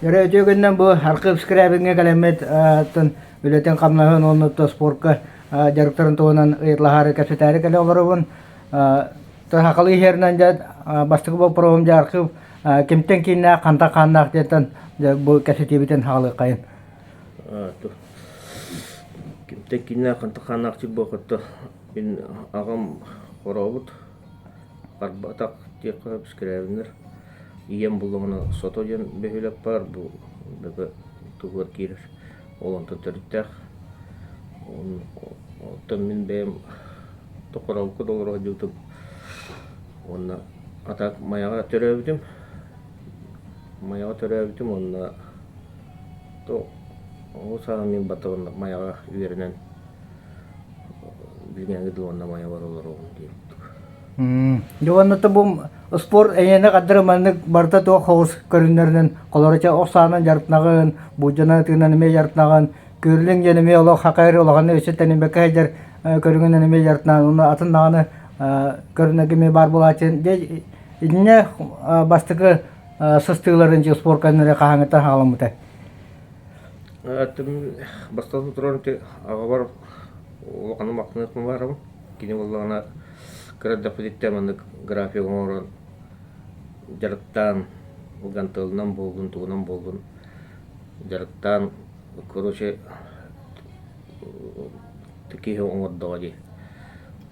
Yere ötügünden bu halkı psikrabinge kalamet tın ületen kamnahın onu da sporka jarıkların toğunan ıyırla harika sütari kala olarabın. Tın hakalı hernan jad bastıkı bu program jarıkı kimten kinna kanta kannak jetan bu kasetibitin hakalı kayın. Kimten kinna kanta kannak çi boqatta bin ağam qorobut barbatak tiqa psikrabinler. Iyem bulduğuna sotojen behülep var bu daga tuğur kirir. Olan tuturitak. Ondan min benim toqoravku dolora jutum. Onna atak mayaga törevdim. Mayaga törevdim onna to o sana min batavanda mayaga üyerinden bilgen gidi onna maya var olur oğlum diye. Жуанна bu spor eyene kadar manık barta to hoş körünlerden kolaraça osanan jartnagın bu jana tinan me jartnagan körlüng jene me ola hakayr olagan öse tenen beka hajar körüngenen me jartnan onu atın nagını körünegi me bar bulaçın de inne bastıkı sıstıgların spor kanere kahangata halamıta. Atım bastan turan ki ağabar o kanı maknet mi var ama kini vallana kırık dapıditte mandık grafik oran jarıktan ugantılından bulgun tuğundan bulgun jarıktan kuruşe tiki oңор dağıcı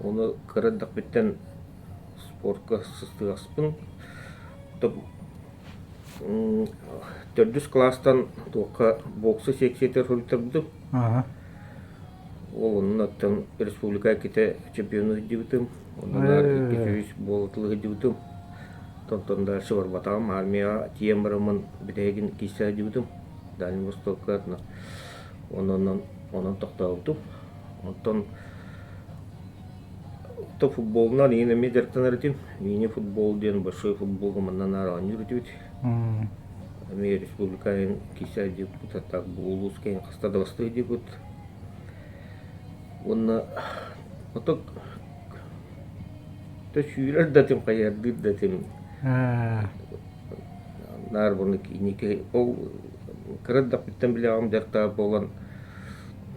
onu kırık dapıditten sportka sıstıgaspın top 400 klastan toqa boksu sekseter hultabdı. Onun atan respublika kita çempiyonu dibitim. Onlar 200 boltlu dibitim. Tontonda sıvar batam armiya tiyemramın bidegin kisa dibitim. Dalim Vostok'na. Onun toqtavdım. Ondan to futbolna yine mejerten öğretim. Yine futbol diyen başka futbol zamandan aran yürütüyor. Amerika Respublika'nın kisa dibut tatak bu ulus kayan kasta da bastı dibut. Ona otok to şuylar datim kayar dib datim. Nar bunu ini ki o kırık bitten bile am derta bolan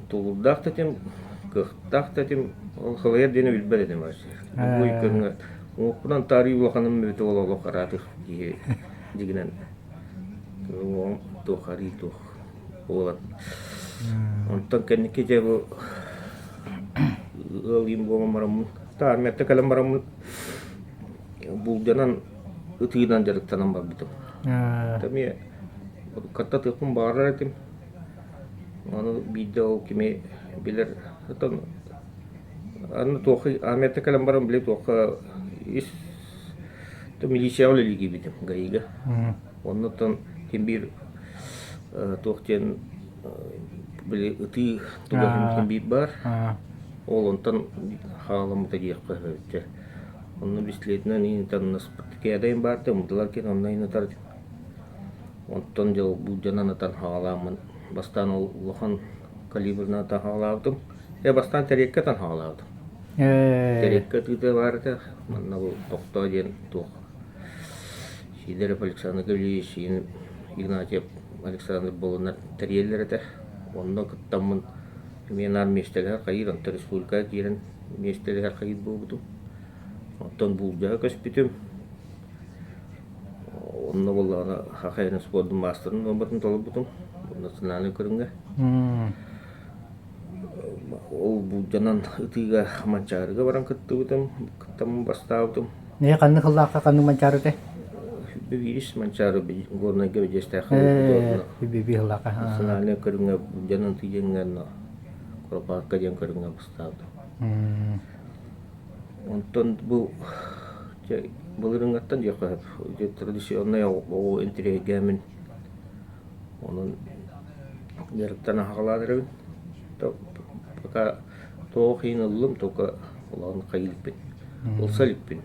tuludak datim kıhtak datim o havaya dene bilber dedim aşır. Bu ikirne o kuran tarihi vakanın mevte ola karatı diye diginen. O to hari to bolan. Ondan kendiki je bu limbo maram tar mette kalam maram bu janan utidan jarak tanam babitum. Tapi kata tepun barar etim. Onu video kimi bilir atan anu tohi amette kalam maram bile toha is to milisya oleh lagi bitum gaiga. Onu tan himbir tohjen beli uti tugas himbir bar. Олонтан халам тагиякка хэтче. Онны бислетнен ин таннас паткеядайын барды, мудалар кен оннайны тарды. Онтан жол бу жанана тан халамын. Бастан улахан калибрна тан халавдым. Бастан терекке тан халавдым. Терекке тыды барды. Манна бу токто ден тук. Сидерев Александр Гавлевич, Игнатьев Александр болунар тереллерде. Онно кыттамын мен армиялар кайран республика кирен местелер кайт болду. Оттон булжа көспүтүм. Онно боллана хакайын спорттун мастерын номбатын толуп бутум. Национальный көрүнгө. Ол булжанан ытыга манчарыга баран кыттыбытым. Кыттам бастабытым. Ne kandı kıllakka kandı mançarıte? Бивис манчары горна гевжесте Bibi kıllakka. Nacionальный көрүнгө булжанан тыгенген Пропаганда yang kerja bestadu. Ondan bu bulurungatan ya kah, tradisional o entregamen. Onun yaratan halaları to paka tohin alum toka olan kayılpin. Olsalipin.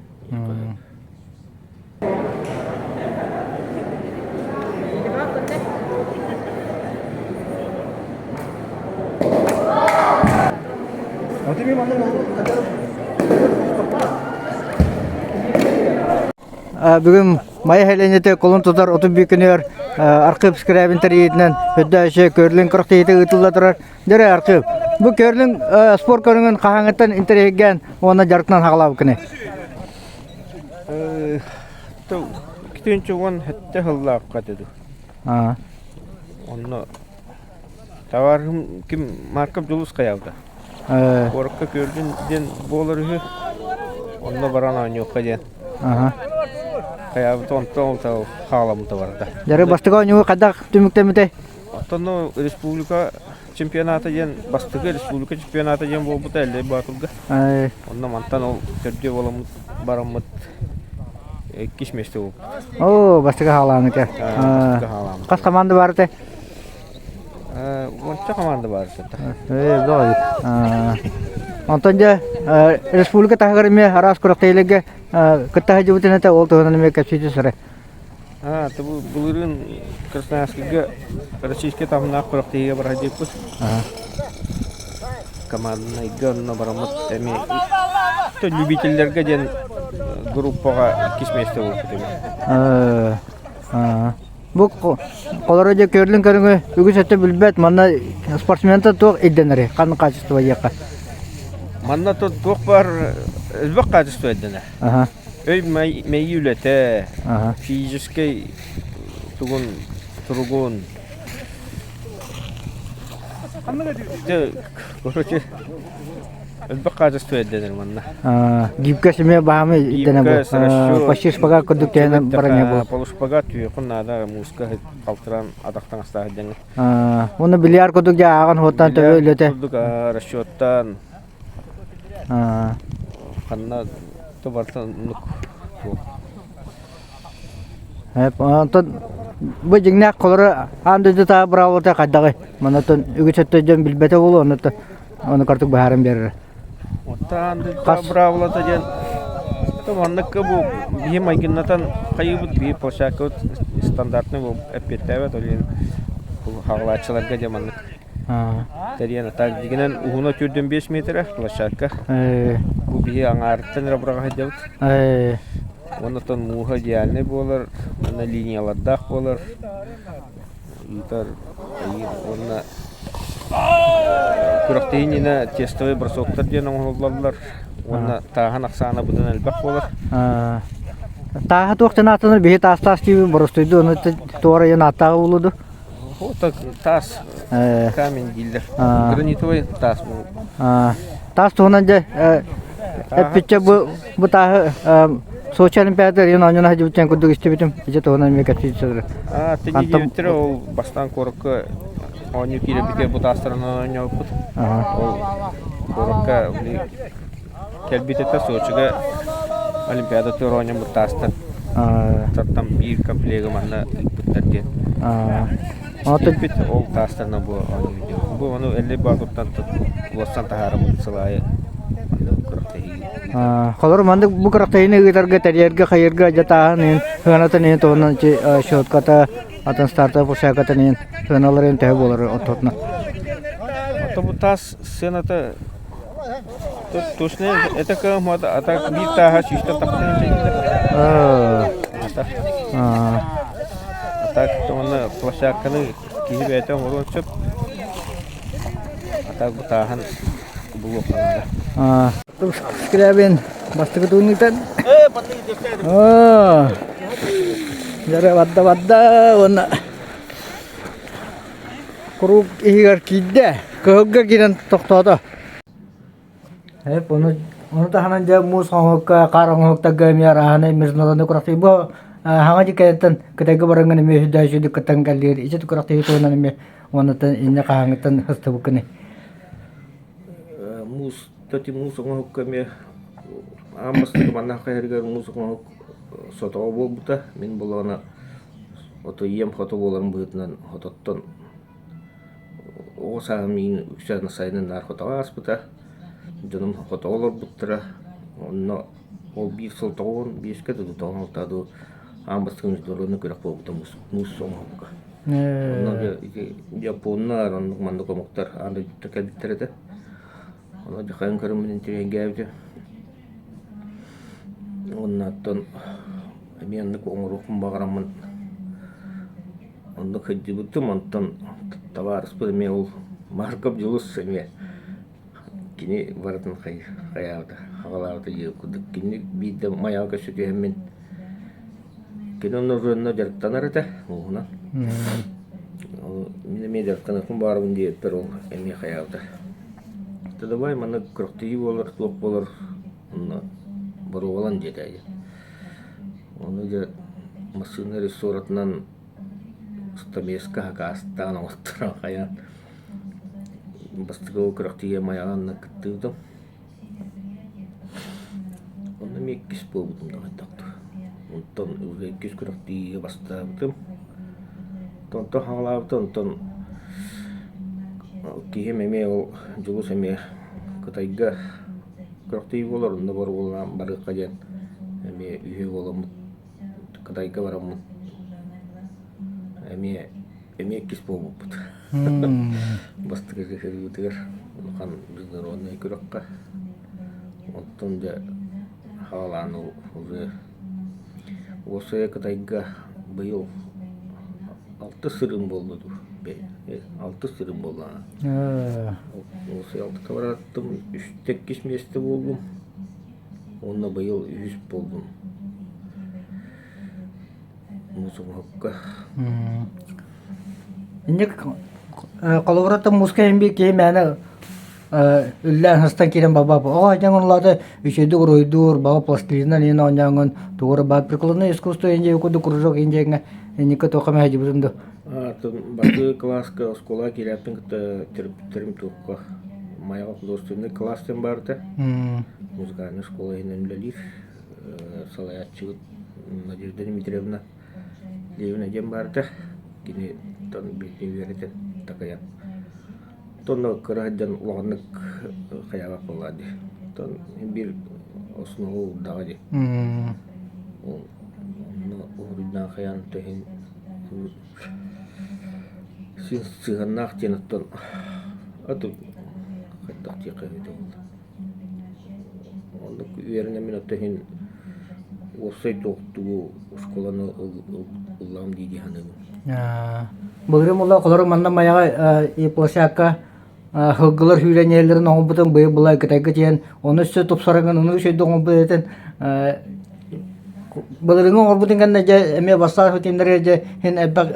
Bugün Maya Helenete kolun tutar otu büyükünüyor. аркып скребин таритнен хөддөшө көрлүн кырктыйты ытылдатырар. Дере аркып. Бу көрлүн спорт көрүнгөн кахаңыттан интереген оны жарктан хагалап кene. То китенче вон хетте хыллап катыды. Онно товарым ким маркап жолус каявда. Коркка көрдүн ден болору. Онно барана нюкка ден. Каябы тонтон тау халамыта барда. Дере бастыга нюкка кадак түмүктемите. Оттоно республика чемпионаты ден бастыгы республика чемпионаты ден болбута эле батылга. Онно мантан ол төрдө боламыт барамыт. Кишмеште болуп. О, бастыга халамыта. Бастыга халам. Кас команда бар те? Онча команда бар сата. Бой. Антонja республика тагырме арас курактайлыгы кытта жибутенете ол тонаны ме капчити сыра. Табу булырын Красноярскига российский тамна курактайга бар диппус. Командный гонно барамыт эми то любительлерге ден группага кишмеште болуп кетем. Бу колорожа көрлүн көрүнгө үгү сәтте билбет манна спортсмента ток иденери кан качество яка. Манна то ток бар элбек качество идене. Өй мейюлете физический тургун. Короче элбек качество идене манна. Гибка семья бахами идене бу. Почти шпага кодуктена баране бу. Полушпага түйөкүн ада муска калтыран адактан астагы дене. Уну бильярд кодук жааган хоттан төбөлөтө. Кодук расчёттан. Канна то бартан нук. Антон бу жигнак колору андыды та бравота кадагы. Манатон үгүчөттө жөн билбете болу оны картык баарын берер. Оттан да браволата ден. То манныкка бу бим айгыннатан кайыбыт би площадка стандартный бу эппеттебе толин бу хаглачыларга деманнык. Терьяна так дигенен угуна түрдөн 5 метр площадка. Бу би аңарттан рабрага хадеп. Онотон муха диалны болар, ана линиялардак болар. Итар онна Курактейнина тестовый бросоктар ден оңоллар. Онна тахан аксана будан элбак болар. Таха токтан атыныр бейт астас тиби боростойду, оны туара ен аттағы болуду. Вот таз камень дилдер. Гранитовый таз. Таз туғынан же эппетче бұ тағы Сочи Олимпиадалар ен анына жібіттен күдік істебетім. Ece туғынан мекат сөйдісі. Тенге дебіттері ол бастан корыққа оны келебіке бұ тастырына ойнау бұд. Ол корыққа келбететті Сочиға Олимпиада тур ойнау бұд тастыр. Таттан бір комплегі манна бұттар ден. Келбет ол тастырына бұ оны видео. Бұ оны әлі бағыттан ұластан тағары бұд сылайы. Холор мандык бу карактайны гыдарга тарьерга хайырга жатаан ханатын ен тонан чи шотката атын старта пушакатын ен ханаларын тә болар ототна. То бу тас сената точно это как атак бита ха чисто таптай. Атак тонна площадканы кибете орон чөп. Атак бутахан було кана. Скрябин бастыгы туниктан. Жара вадда оны курук игер кидде көггө кирен токтоду. Оны таханан же мус хоңокка караңокта гамяр хана международный куракты бу хаңа жикеттен кытайга баранган эме хүдәшүдү кытангаллер ичет куракты тонан эме онотан инне каңыттан хыстыбыкны. Мус Тати мусуңа хуккаме амбастыгы манна хайыргар мусуңа сотоо болбута мен болона ото ем фото боларын бытынан хототтон оса мин үчән сайнын нар фотога аспыта жөнүм фотолор буттыра онно ол бир сылтоон бешке да тонолтаду амбастыгы дөрөнө көрөк болбута мусуңа онно японнар онно манда комуктар анда текебиттерде Она дыхаем кормлен тереңгәвде. Оннаттан мен коңрукун багарамын. Onu kıcıbıtım ondan tavarız bu me ol markap julus me kini varatın kayavda havalarda yıkıdık kini bir de mayaga sütü hemen kini onun rönüne jarıktanır da ona mine me jarıktanır kum barın diye per ol emi kayavda tada bay mana kroktiyi olur lok olur onu baru olan dedi onu da masını restorandan стамеска хакастана оттара хаян бастыгы крактия маяган кыттыдым онда меккис болдум да кайтакты онтон уже кис крактия бастаптым тонто халаптым тон кием эме ол жулус эме кытайга крактия болор онда бар болган бары кажан эме үйө болом кытайга барам эме кис болбут. Бастыгы жехерүүдер хан международный күрөккө. Оттон да халану уже осы Кытайга быйыл 6 сырым болду. 6 сырым болду. Осы 6 бараттым, 3-4 месте болдум. Онда быйыл 100 болдум. Музыкка. Инек коловрата муска эмби кемәне үллән хастан кирен баба. Ага жаңгыллады үшеди уройдур, баба пластилина нен онянгын, тугры ба прикладное искусство инде укуду кружок инжеңе нике токама хажыбызымды. Барды класска школа кирәпин терим тукка. Моя художественный класстен барды. Музыкальная школа инемлелир. Салаятчы Надежда Дмитриевна Левина дем барды. Кини тон битни веретен такая. Тонно кырадан угыннык каяга кылады. Тон бир основу дагы. Ну, урдан каян тehen син сыганак тенаттон ату каттакчы кайды. Онда верне мен тehen осы тоқтуу школаны улам диди ханым. Бүгүн мулла колор манна маяга и площадка хыгылар хүләнелерин оңбутун бый булай кытайга тиен оны сө топсараган оны шөйдө оңбутен Быгырыңы орбутун гана же эме бастар хөтемдер же хен эбак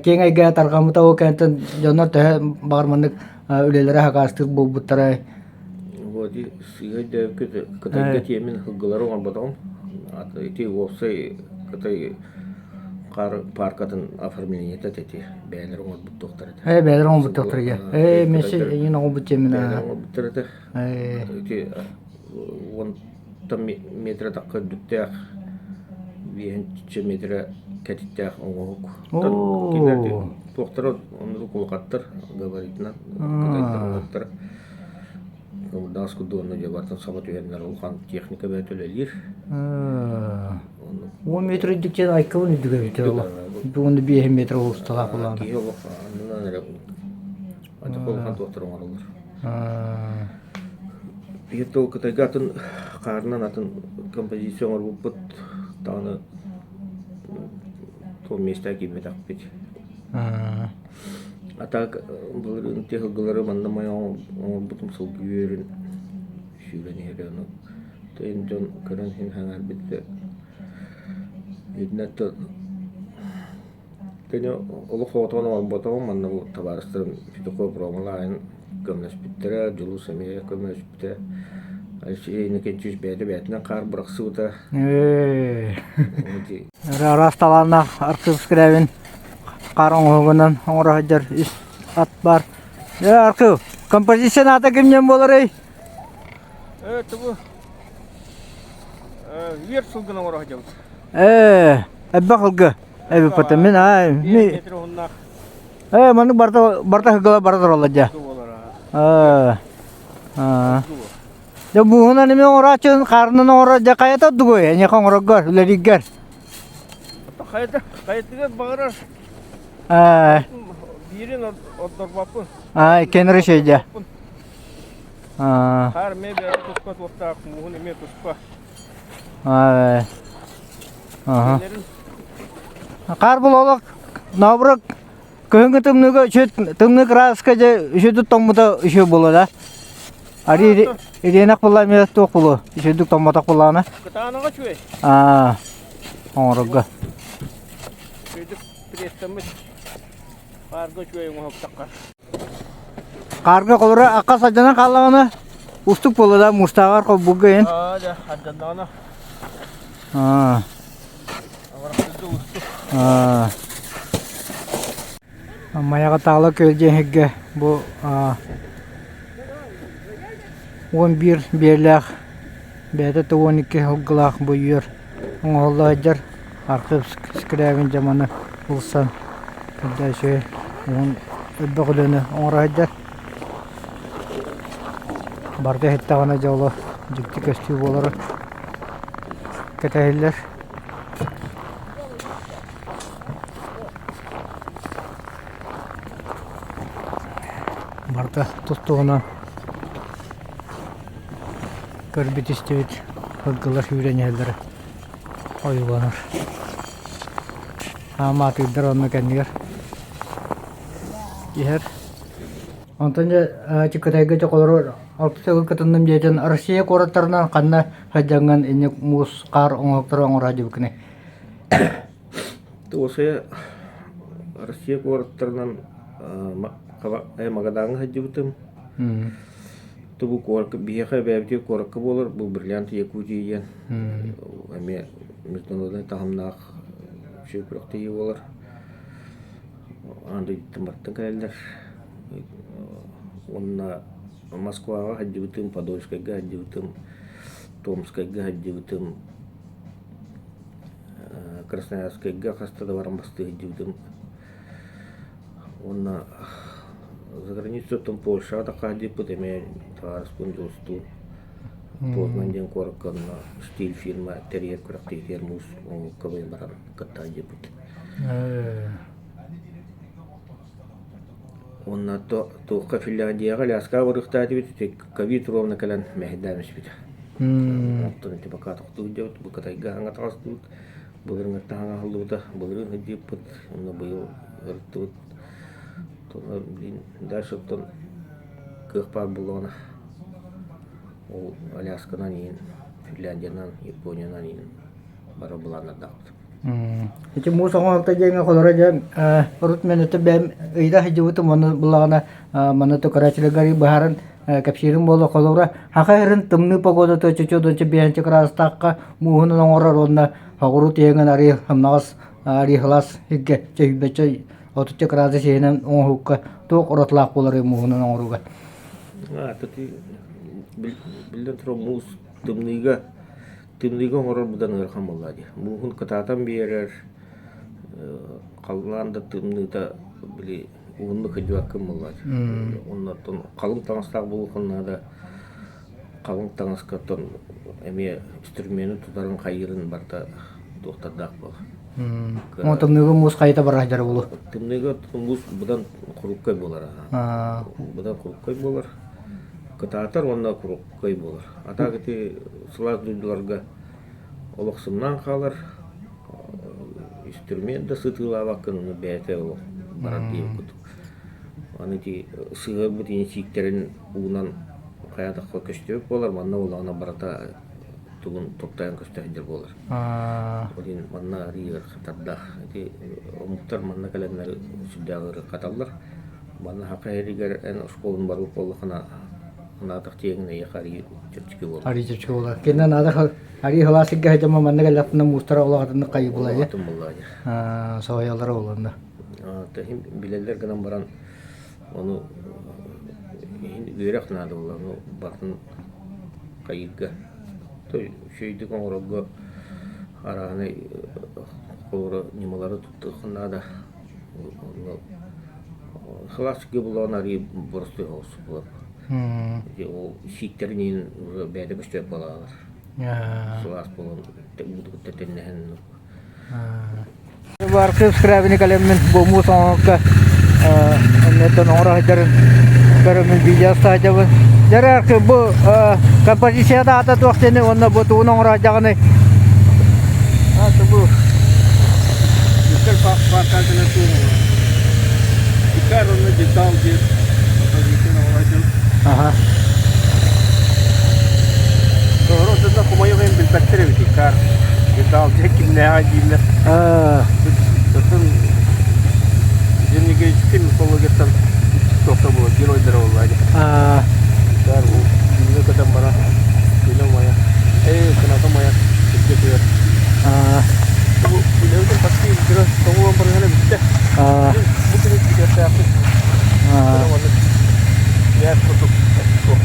кеңайга таргамыта о кантын жонор тө бармандык үлелере хакастыр булбуттара. Вот и сегодня кытайга тиен хыгылар оңбутун эти осы кытай паркатын оформление тетети бәлер оңбут доктор. Бәлер оңбут доктор я. Месе ен оңбут жемина. Оңбут тете. Эти он там метр такка дүттәк 1 метр кәтиттәк оңгок. Киндер доктор оны кулкаттыр говоритна. Доктор Дас кудоны жабартан сабат үйенлер улхан техника бәтөлелер. 10 метр дикчен айкын дүгө битер ала. Бүгүн 5 метр устала куллан. Киёлок андан эле. Аты колхан доктор оңалар. Бето кытайгатын карнан атын композициялар булып таны то места кимедак бит. Атак булрын техгылары мандамай бутум сыл гүйөрүн шүрөнөрүн тен жон көрөн хин хангар битте иднатты тени олук фотону алботом манда бу табарыстырын фитоко промалайн көмөс биттере жулус эме көмөс битте айшейне кенчүш бэде бэтне кар быраксуута расталана аркыскревин Карон огонан оңрахаджар ат бар. Аркы композиция ата кимден болор эй? Тубу вер сылгына оңрахаджабыз. Эбба кылгы. Эбби пата мен метр оннак. Маны барта хыгыла бара туралажа. Я бугуна неме оңрачын карнын оңража каята дугой, эне коңрогор, үлеригер. Каятыга багырар. Бирин отдорбаппын. Кенри шейде. Хар мебе туспа тоқтақ, муғын еме туспа. Қар бұл олық Набрак көнгө тымныга чөт тымны краска же үшөдүк томмута үшө боло да. Ари иренак була ме ток боло. Үшөдүк томматак булана. Кытааныга чуй. Оңрога. Сөйдүк престамыт. Карга чуй оңоптакка. Карга колора акка сажана каллагана устук боло да мустагар ко буген. Да, аддана. Аваракты устук. Маяга тагла көлжеңге бу 11 берлах бәді 12 хылгылақ бұйыр оңғылы ажар арқып скірәвін жаманы ұлсан күлді өбі құлыны оңыр ажар барды хеттағына жаулы жүкті көстүү болары кәтәйілер барды тұстығынан көрбіт істебет хылгылар үйренелері ойыланыр. Аматыйдар оны кәндігер. Ехер. Онтан же чекатайга чеколары алты сәгіл кітінім жейтін Россия қораттарынан қанна хаджаңған инек мус қар оңықтары оңыра жебікіне. Осы Россия қораттарынан Магадаңы хаджыбытым. Тубу корка биеха бәбите корка болар, бу бриллиант Якутия. Аме международный тагымнак шөпрөктей болар. Анда тыматтан кайлар. Онна Москвага хаджыбытым, Подольскайга хаджыбытым, Томскайга хаджыбытым, Красноярскайга хастада барамбасты хаджыбытым. Онна за границу там Польша такая хаджыбыт, эме Тараспун досту. Познанден коркан стиль фильма терьер крахты термус кавай баран катта хаджыбыт. Онна то Финляндияга ляска вырыктады бит, ковид ровно калан мәхдәмеш бит. Оттон типа катыкту жабыт, бу катайга аңа тагыстыт, булырын таңа халута, булырын хаджыбыт, онна быйыл ыртыт. Дальше оттон кыхпар булона. Ол Алясканан иин, Финляндиянан, Япониянан иин бара булана дагыт. Эти мусоңа алта жеңе колора жем рут менете бем ыйда хаджыбыты моны булагана маны то карачылыгари бахарын капширин боло колора хакайрын тымны погода то чочодон че бянче крастакка муунун оңорор онна хагурут еңен ари хамнагас ари хлас хигге чейбече отуче кразы шейнен оңхукка ток оротлаак болор муунун оңоруга. Тати билден тро мус тымныга оңорор будан ырхан боллади. Муун кататан берер калганда тымныда били уунну кыжбаккын боллади. Оннотон калың таңыстак булукунада калың таңыскаттан эме инструментин тутарын кайырын барда токтардак бол. О тымныгы мус кайта бара жара болу. Тымныга мус будан куруккай болар. Будан куруккай болар. Кататар онна куруккай болар. Ата кити сылак дуйларга олоксумнан калар. Инструмент да сытылабаккын уну бәте ол барар дейбит. Аны ти сыгыр бут инсиктерин уунан каятакка көстөп болар, манна улана барата тугун токтайын көстөйдер болар. Один манна риер катарда. Эти омуктар манна каленнер сүддагыр каталлар. Манна хакайригер эн школун барып болукана надах тегне яхари чөчкө болар. Ари чөчкө болар. Кенен надах ари халасыгга хажама манна галафна мустара олагатын кайы булай. Саялар боланда. Тахим билелер гынан баран onu görek nadı olar, onu batın kayıgga. Toy şeydi kongrogga arağını kolora nimaları tuttuğunda da xalaskı bulan arı borçlu olsun bular. O şikterinin bende başlayıp balalar. Xalas bulan bu tetenehen. Var subscribe kalemin bu musonga neton orang hajaran karamin video saja bu. Jarak bu komposisi ada atas waktu ini onda bu tu orang raja kan ni. Tu bu bakal bakal kena tu. Ikar orang jitau je. Atau gitu orang aja. Aha. Orang tu nak kumayo yang bil bakter itu ikar. Jitau je kimne aja lah. Betul. Jadi kita film kalau kita dokter buat kilo darah lagi. Ikar ini kita marah. Kilo maya. Kenapa maya? Gitu ya. Ini kan pasti terus kamu memperhatikan bisa. Mungkin tidak saya aku. Ya, untuk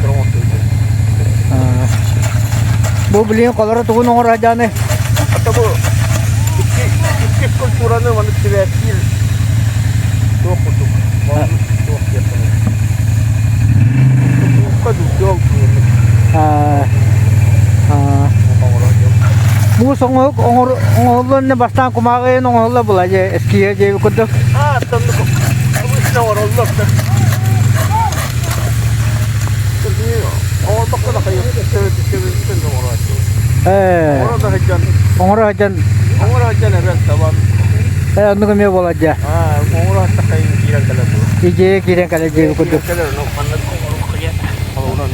waktu itu. Bu beli yang kolor tuh nongol aja nih. Atau bu, iki kulturanya mana tidak kil. Tuh untuk mau tuh siapa? Tuh kadujol tuh. Bu ongor ne basta kumake nongol bulaje eskiye je kudu. Tanto kok. Aku sudah orang lock. Jadi, orang tak kena kayu. Kita orang itu. Orang dah hajan. Orang hajan ada saban. Anu kami bulaje. Orang tak kayu kira kalau tu. Ije kira kala je kudu. Kalau nak pandang orang kerja. Kalau orang.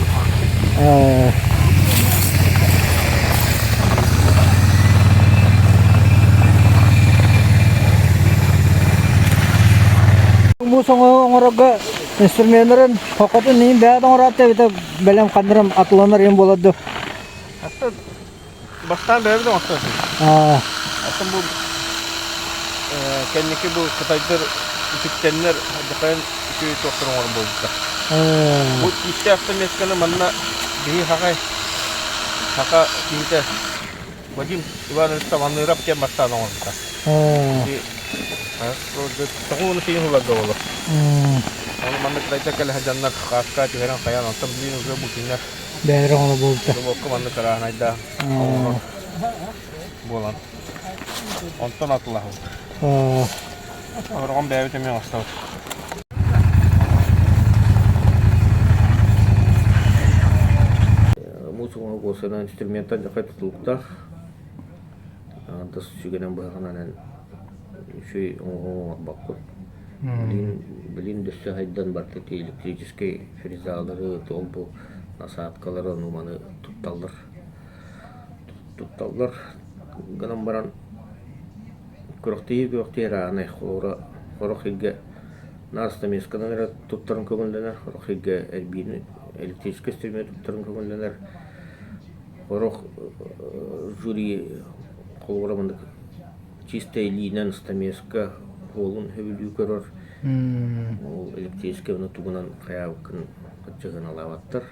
Musong ongoroga instrumenlerin hakikaten neyin bäde oňoratda bita belem kandıram atlanır ýen bolady. Hatta baştan beri de olsa. Hatta bu kendiki bu Kıtaylar tüktenler dikayn iki doktor var bolsa. Bu işte hafta meskana manna bir haka kinte bacım ibarat tavanlı rap ke baştan olsa. Tahu sih yang lagu Allah. Kalau mana kita kalau hajannak kaska juga kaya nonton beli juga bukinnya. Bäre onu bolsa. Coba ke mana kerana ada. Bolan. Ondan atlah. Orang bäre temi hasta. Musuh ngosana instrumentan jakat tulukta. Antas juga nambah kanan. Şey bakıp bilin düşse haydan barteti elektrический фрезалары толбу насадкалары numаны tuttallar ganam baran kuraqti rana xora xoroxiga nasta meskanara tuttarın kömündener xoroxiga elbini elektrический стремя tuttarın kömündener xorox juri xolgramındık чистая линия стамеска холун хөвлүү көрөр. Ол электрический уну тугунан каябыкын кычыгын алабаттар.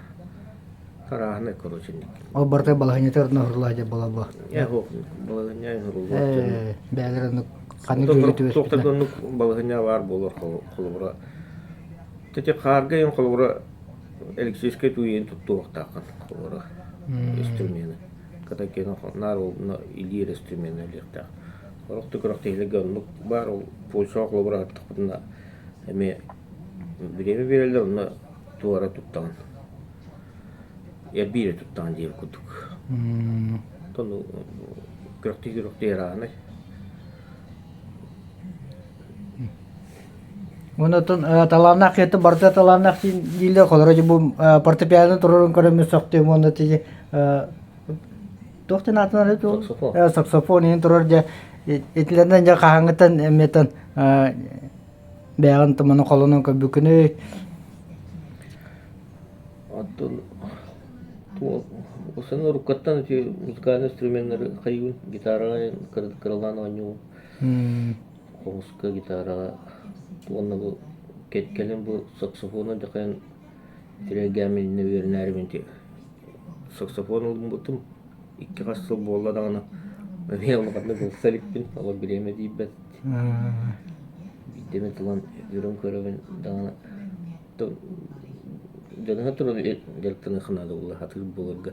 Тарахына короче. О барта балаһынытыр нурлаҗа балаба. Я хо балаһыня нурлаҗа. Бәлерен каны көрүтүбүз. Токтогон балаһыня бар болор холура. Тете карга ен холура электрический туен туттуктакан холура. Инструменты. Когда кено нару на или инструменты лехта. Рохты көрөктейлеген бар ол Польша клубра тапына эме биреме берелер на туара туттан. Я бире туттан дип кутук. Тону көрөктей раны. Онотон таланак эти барта таланак диле колорожу бу фортепиано турун көрөмүс сокты монати тохтен атнары тол. Саксофон ин туроржа etlerinden de kahangıtan emmetan beğen tamamı kolonun kabukunu Atıl o sana rukattan ki müzikal instrümanları kayın gitara kırılan oynuyor. Komuska gitara onunla bu ketkelen bu saksofonu da kan diregamine verenler bence saksofon oldum butum iki kasıl bolla dağına ben onu kadar salipin Allah bilemedi bet. Demet olan yorum körevin dağına Jangan hatırladı deltana xanada Allah hatır bulurga.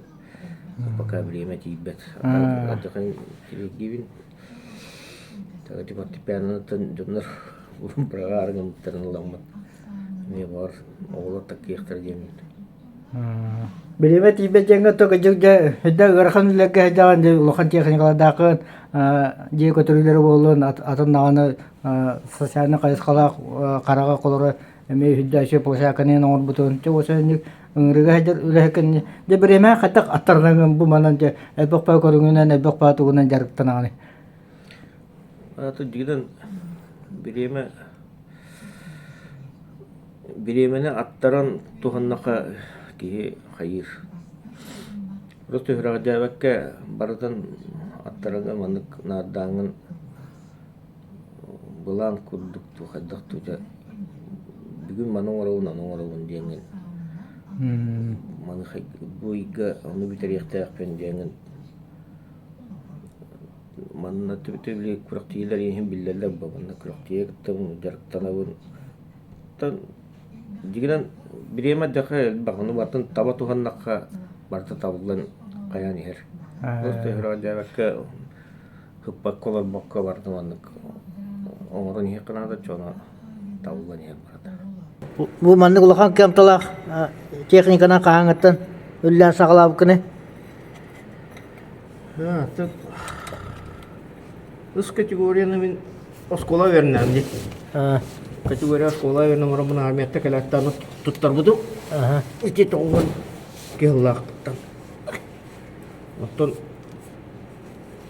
Apakah bilemedi bet. Ada kan givin. Tadi pati piano tan jonar belum pragar ngam terlalu lama. Ini var oğla tak terjemin. Билеме тибе жеңге то гыжыгда хедда гырхан леге хеддан де лохан техникалар дакын же көтөрүлөр болон атын наганы социальный кайыскала карага колора эме хедда ше площадканы нор бутун че осен ыңрыга хедер үлекен де биреме хатак аттардан бу манан же эбок па көрүнгөнөн эбок па тугунан жарыктанаганы Аты дигиден биремени аттаран туханнака кии хайыр. Просто хырагадабакка бардан аттарага манык надаңын булан курдук тухаддак туja бүгүн манын оровун деңин. Маны хай буйга аны битериктаакпен деңин. Манна төбөтөбүле курактыйлар ehen биллерлер бабанна курактыйгыттын жарыктанабын. Тан дигиден биреме дека багыны батын таба туханнакка барта табылган каян ихер. Просто хырагадабакка хыппак колор бокка барды манык оңорун ихканада чона табылган ихер барда. бу манны улахан кемталак техникана кааңыттан үллән сагалап кыны Так. Үс категорияны мен оскола вернем ди. Категория школа вернем романа армиятта калаттаны туттар буду. Ити тоңгон келлактан. Оттон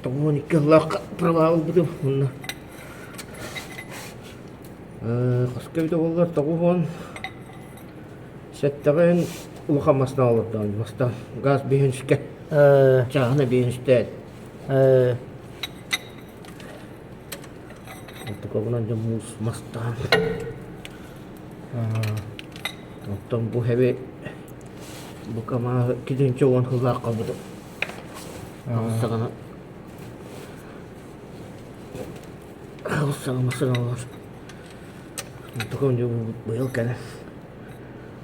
тоңгон келлак права буду. Мына. Каскайда болар тогон. Сеттеген улахамасна алыптан баста газ бенчке. Чағына бенчте. Тогунан же мус мастан. Оттон бу хебе бу кама киден чогон хылак кабыды. Сагана. Сагана масалар. Тогун же быйыл кана.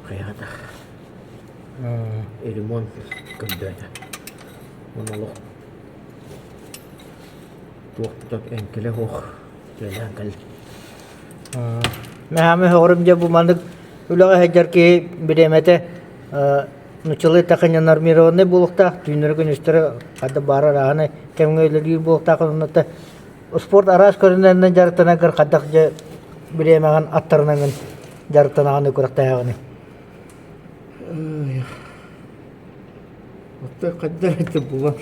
Каята. Ремонт көндәдә. Монолог. Туактак энкеле хох. Келәкәл. Мәһәме хорым же бу мандык үләгә хәҗәр ки биремәтә нучылы такын нормированный булыкта түйнәргә үстерә хәдә бара раны кемгәләр булыкта кылынды. Спорт араш көрүнәннән жарытына кер хәдәк же биремәгән аттарынан жарытына күрәктә ягыны. Отта каддар этеп булган.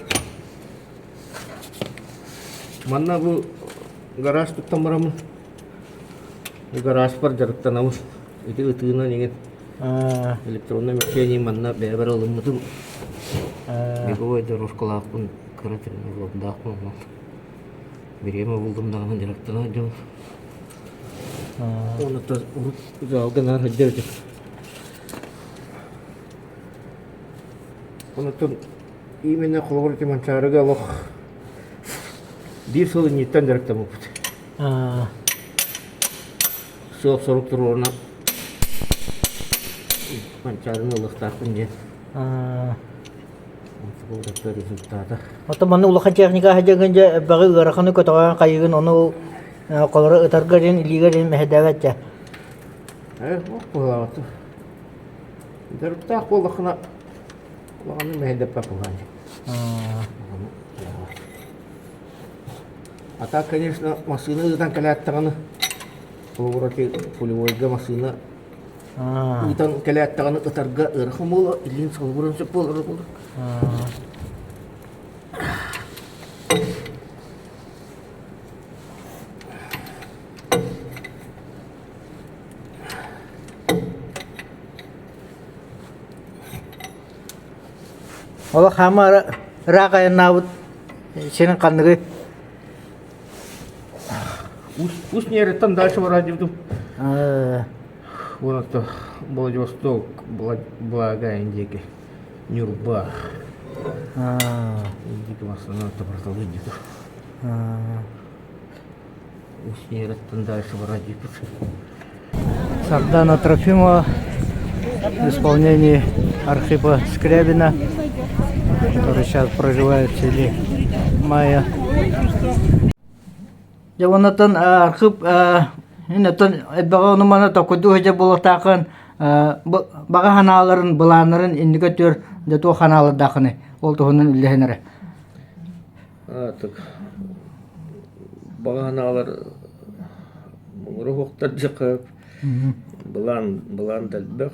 Манна бу гараж туттамарамын. Гараж бар жарыктанабыз. Ити ытыына деген. Электронный механик манна бәбәр алынмыдым. Бегой дорожкалакпын, каратерный лобдакпын. Биреме булдым дагы жарыктанадым. Оны та уруп залган хаҗдер. Онотон именно колгорти манчарыга лох. Бир сыл ниттен жарыктам бупут. Сыл сорук туруна. Манчарыны лохтакын же. Онтугулда результаты. Ото маны улахан техника хаҗагынҗа багы гараханы көтөгән кайыгын оны колоры ытарган илигән мәһәдәвәттә. Булат. Жарыкта коллахына Ладно, мы это попугали. А так, конечно, машина там каляттаганы. Пулвороти пулевойга машина. И там каляттаганы ытарга ырхымыла илин салбурын сөп болар булды. Ола хама ракайын набыт сенің қандығы. Пусть не там дальше воротим. Вот это Владивосток, Благая Индики, Нюрба. Индики масана это продолжит. Пусть не там дальше воротим. Сардана Трофимова в исполнении Архипа Скрябина, который сейчас проживает в селе Майя. Яванатан Архип инатан эбага нумана такуду хәҗә булактакын Baga hanaların, bulanların indikatör da to hanalı dakını. Ol tohunun illehenere. Artık bağanalar ruhuktar çıkıp bulan dalbek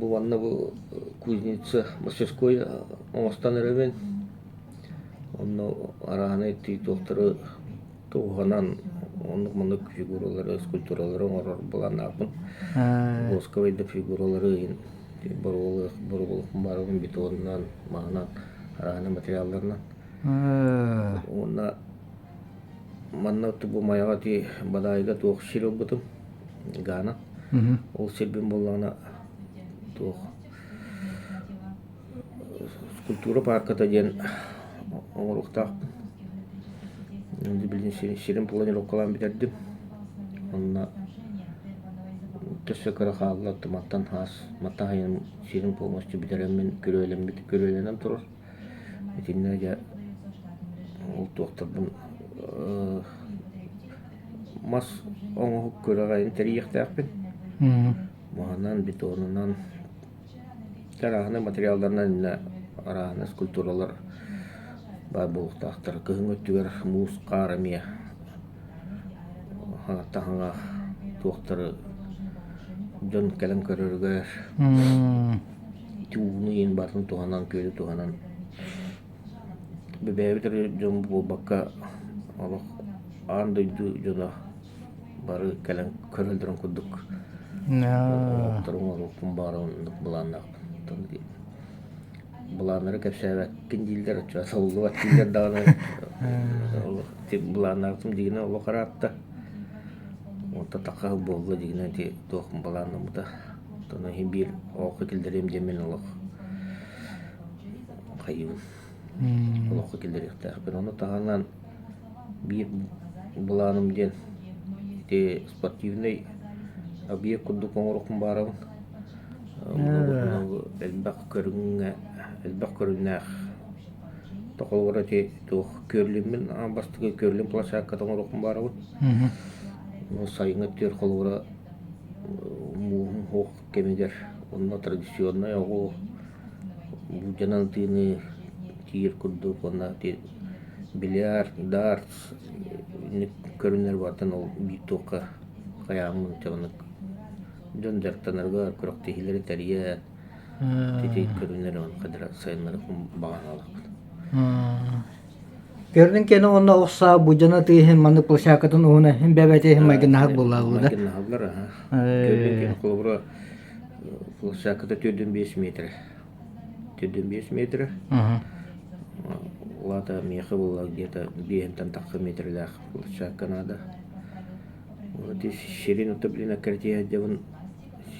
bu vanna bu kuzница мастерской Омастан Ревен onu arahana ettiği doktoru tuğanan onun manık figuraları, skультуралары орор bulan akın Восковый da figuraları boruluk barın betonundan mağanan arahana materyallarından ona manna bu mayavati badayga tuğ şiril bıtım gana o sebin bolana tuğ skультура parkata jen orukta bildiğin şirin planı kalan bitirdim ona teşekkür halattım attan has matayın şirin polmasçı bitiremin görülenem durur etinlerce o doktorun mas onu görülen teriyekten mahanan betonundan tarahana materyallarından arahana skультураlar бар болуктактар кыһыңөттүгөр муус каарымия тахаңа туохтары жон келем көрөргөр тууну ен батын туганан көйдү туганан бебебитер жон болбакка олох андойду жона бары келем көрөлдөрөн курдук турумалукун баарын буланак bulanları kapsayacak kendilder açıyor. Savulu vaktiler dağına tip bulanlarım digine o karatta. Orta takah bollu digine ti tohum bulanım da. Tona himbir o kekilderim demin Allah. Kayın. Allah kekilderim de. Ben onu tahanan bir bulanım den. Te sportivney abiye kuduk onurukun barım. Elbaq körünнәх тоқолгора те тох көрлүмүн бастыгы көрлүм плашакка тоңорокун барабын. Сайыңа тер колгора муум хок кемедер. Онна традиционный ого бу жанан тыны тир курду онна те бильярд, дартс ник көрүнөр бартан ол бик тока каямын чагынык. Жон жартанарга көрөктө хилери тария тетейт көрүнөр он кадра сайынлары баганалык. Көрдүн кені онна оқса бужана тыйын маны площакатын уна хим бебете хим майгынахар буллабы да. Майгынахарлар Көрдүн кені колбура площаката 4-5 метр. 4-5 метр. Лата мехы булла где-то 5-6 метрлах площакка надо. Вот и ширин утоплена картия девон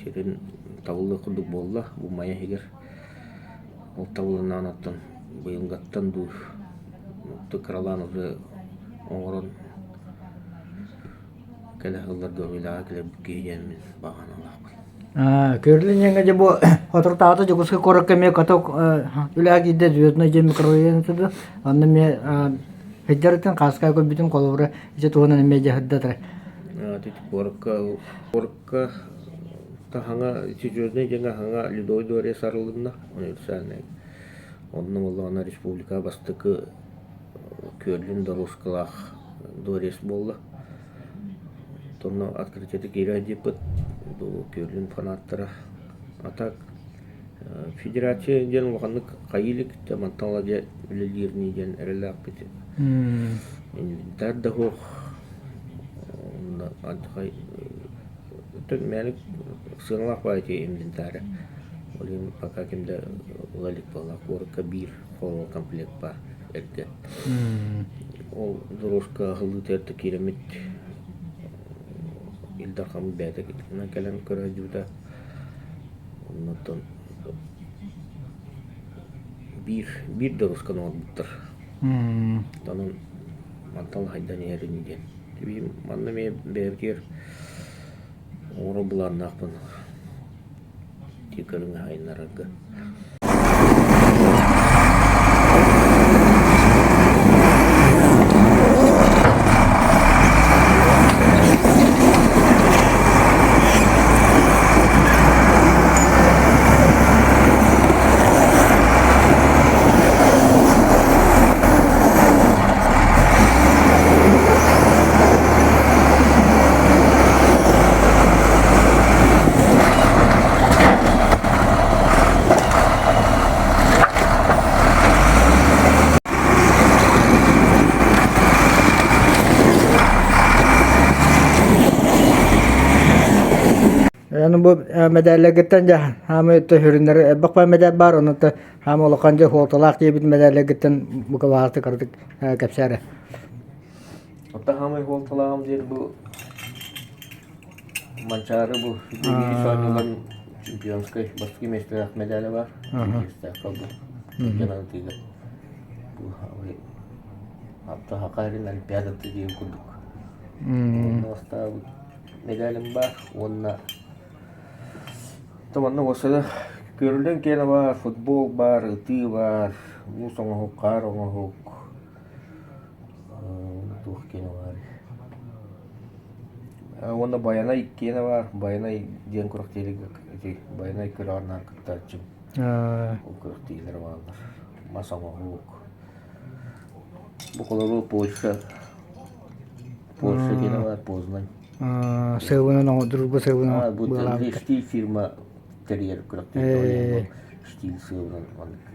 ширин тавылы кудук болла бу мая хигер ол тавылынан аттан быйылгаттан ду тыкралан уже оңорон келе хыллар гөрүлага келе букейен мен баганалак. Көрүлүн жаңа же бу отуртааты жогуска коракка ме каток үлаги де звездный же микрорайон туду аны ме хеджертен каска ко бүтүн колбура же тугунан ме же хаддатыр. Тит порка таханга чижөдө жаңа ханга Людой доре сарылына универсальный. Онун улана республика бастыкы көрлүн дорускалах дорес болду. Тонно открытие киря депот до көрлүн фанаттара. Атак федерация ден ваканнык кайылык тамантала же лидерни ден эрелак бит. Инвентарь хох антхай төнмәлек сынгылак байти инвентарь. Олим пока кимде лалик бала корка бир холо комплект бар эрде. Ол дорожка хылдырты керемет. Илдар хам бәдә китне калан көрә жуда. Оннан бир дорожка нот буттыр. Танын мантал хайдан ярын ден. Тиби манна ме бәбкер оры буланнакпын. Тикерин хайнарга. Yani bu medallegetten ja hamı to hürünleri bakma medal var onu da hamı olakanca hotalak diye bir medallegetten bu kavartı kardık kapsara. Hatta hamay holtalağım diye bu mançarı bu. Bir sonradan Чемпионской баски места медали var. İşte kaldı. Canan tiga. Bu havay. Hatta Hakkari'nin olimpiyatı diye kurduk. Ondan sonra medalim var. Onunla Tamanna wasada görülen kene var, futbol var, ıtı var, musong hok, karong hok, tuh kene var. Onda bayanay kene var, bayanay diyen kurak teli bayanay kırarnar kıttarçım. O kurak teler varlar. Masong hok. Bu kadar bu Polsha kene var, Poznań. Sevinen o durgu sevinen Bu da stil firma teriyer kurak teli. Stil sevinen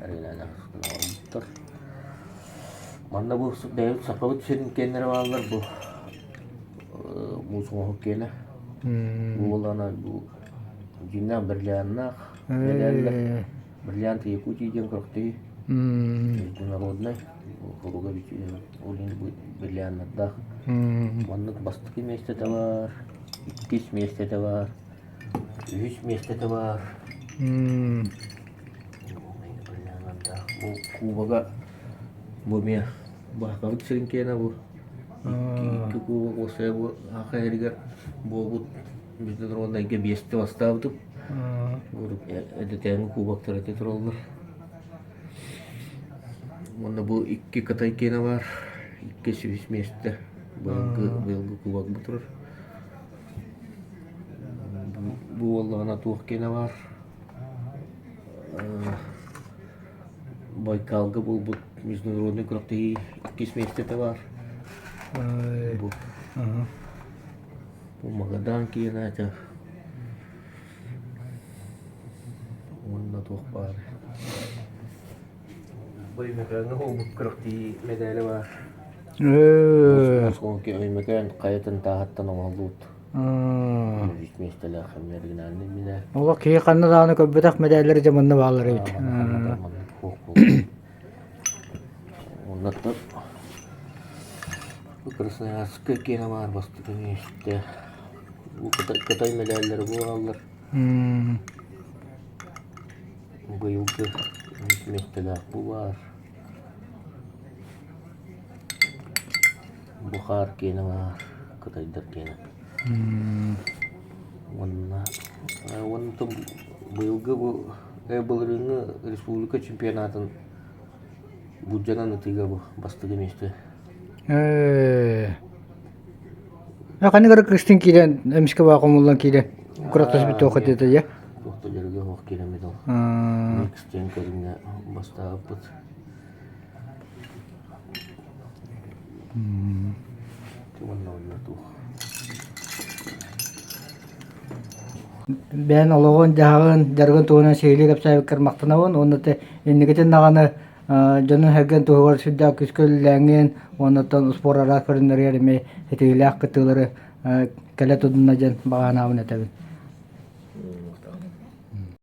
arena var. Manda bu David Sakavut senin kendileri varlar bu. Bu soğuk kene. Bu olana bu cinna berlianna. Medaller. Berlian tiye kuci jeng kurak teli. Bu narodna. Huruga bici olin bu berlianna da. Manlık bastıkı mesleği var. İkis mesleği var. Üç mesleği var. Bu kubaga bu miya. Bahkan sering kena bu. İki kubak o saya bu akhirnya bu bizde ronda iki bieste vasta bu. Ada tayang kubak terate terollar. Mana bu iki katay kena var. İki Swiss mesleği. Belgi kubak butur. Bu Allah'ına tuğ kene var. Baykalga bu международный крутые кисместе var. Bu Magadan kene aja. Onunla tuğ var. Bu mekanı bu krokti medali var. Soğuk ki mekan kayıtın tahattan oldu. Mesleği hamlerden bile. Ola ki kanna dağını köbbetak medalleri zamanında bağlar evet. Ondan da bu Krasnoyarsk'a kene var bastık işte. Bu katay medalleri bu alır. Bu yılki mesleği bu var. Bukhar kene var. Kataydır kene. Onun da bu yılki bu Ebalırını Respublika Çempionatın Buca'nın tiga bu bastığı mesleği. Ya kan negara Kristen kiden emske bakamullan kiden. Kuratas bir tokat itu ya. Waktu jarga hok kene medo. Next yang karimnya basta apet. Cuman nawla tuh. Ben ologon jahan jargon tuğuna şehirli kapsa kırmaktınavun onu da innigeten nağanı jonun hergen tuğuvar südda küskül längen ondan spor ara körünleri yerime hetiyle kıtıları kale tudunna jan bağanavun etabin.